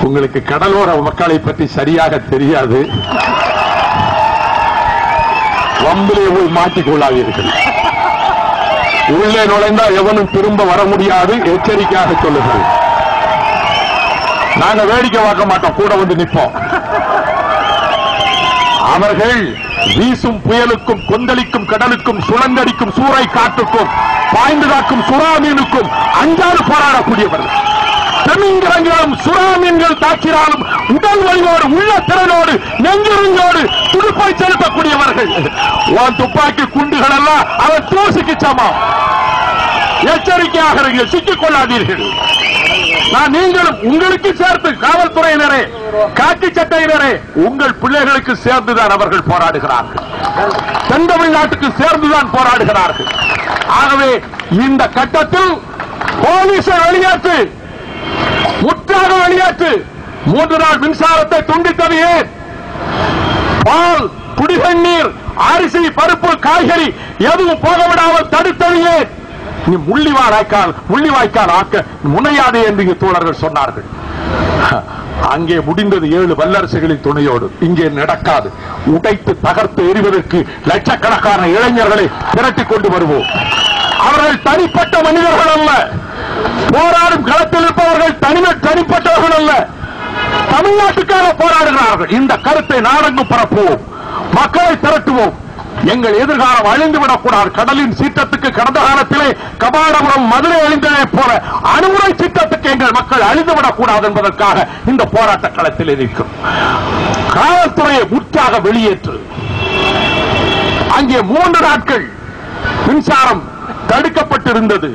உங்களுக்கு கடலோர மக்களை பற்றி சரியாக தெரியாது. வம்பிலே போய் மாட்டிக்கொள்ளாதீர்கள். உள்ளே நுழைந்தால் எவனும் திரும்ப வர முடியாது. எச்சரிக்கையாக சொல்லுகிறேன். நாங்க வேடிக்கை பார்க்க மாட்டோம், கூட வந்து நிற்போம். அவர்கள் வீசும் புயலுக்கும் கொந்தளிக்கும் கடலுக்கும் சுழந்தடிக்கும் சூறை காற்றுக்கும் பாய்ந்து காக்கும் சுறா மீனுக்கும் அஞ்சாறு போராடக்கூடியவர்கள். தென்னிங்கிரங்களும் சுறா மீன்கள் தாக்கினாலும் உடல் வலியோடு உள்ள திறனோடு நெஞ்சுரிஞ்சோடு துடுப்பை செலுத்தக்கூடியவர்கள். துப்பாக்கி குண்டுகள் எல்லாம் அவர் தூசிக்கு சமம். எச்சரிக்கையாக இருங்கள், சிக்கிக் கொள்ளாதீர்கள். நான் நீங்களும் உங்களுக்கு சேர்த்து காவல்துறையினரே, காக்கி சட்டையினரே, உங்கள் பிள்ளைகளுக்கு சேர்ந்துதான் அவர்கள் போராடுகிறார்கள். தென் தமிழ்நாட்டுக்கு சேர்ந்துதான் போராடுகிறார்கள். ஆகவே இந்த கட்டத்தில் போலீஸை வெளியேற்று, முற்றாக வெளியேற்று. 3 நாள் மின்சாரத்தை துண்டித்தது ஏன்? பால், குடிதண்ணீர், அரிசி, பருப்பு, காய்கறி எதுவும் போக விடாமல் தடுத்தது ஏன்? நீ முள்ளிவாய்க்கால் ஆக்க முனையாதே என்று தோழர்கள் சொன்னார்கள். அங்கே முடிந்தது 7 வல்லரசுகளின் துணையோடு. இங்கே நடக்காது. உடைத்து தகர்த்து எறிவதற்கு லட்சக்கணக்கான இளைஞர்களை திரட்டிக் கொண்டு வருவோம். அவர்கள் தனிப்பட்ட மனிதர்கள் அல்ல. போராடும் களத்தில் இருப்பவர்கள் தனிப்பட்டவர்கள் அல்ல. தமிழ்நாட்டுக்காக போராடுகிறார்கள். இந்த கருத்தை நாடெங்கும் பரப்புவோம், மக்களை திரட்டுவோம். எங்கள் எதிர்காலம் அழிந்துவிடக் கூடாது. கடலின் சீற்றத்துக்கு கடந்த காலத்திலே கபாடபுரம், மதுரை அழிந்ததை போல அணுகுறை சீற்றத்துக்கு எங்கள் மக்கள் அழிந்துவிடக் கூடாது என்பதற்காக இந்த போராட்ட களத்தில் இருக்கும். காவல்துறையை முற்றாக வெளியேற்று. அங்கே 3 நாட்கள் மின்சாரம் தடுக்கப்பட்டிருந்தது.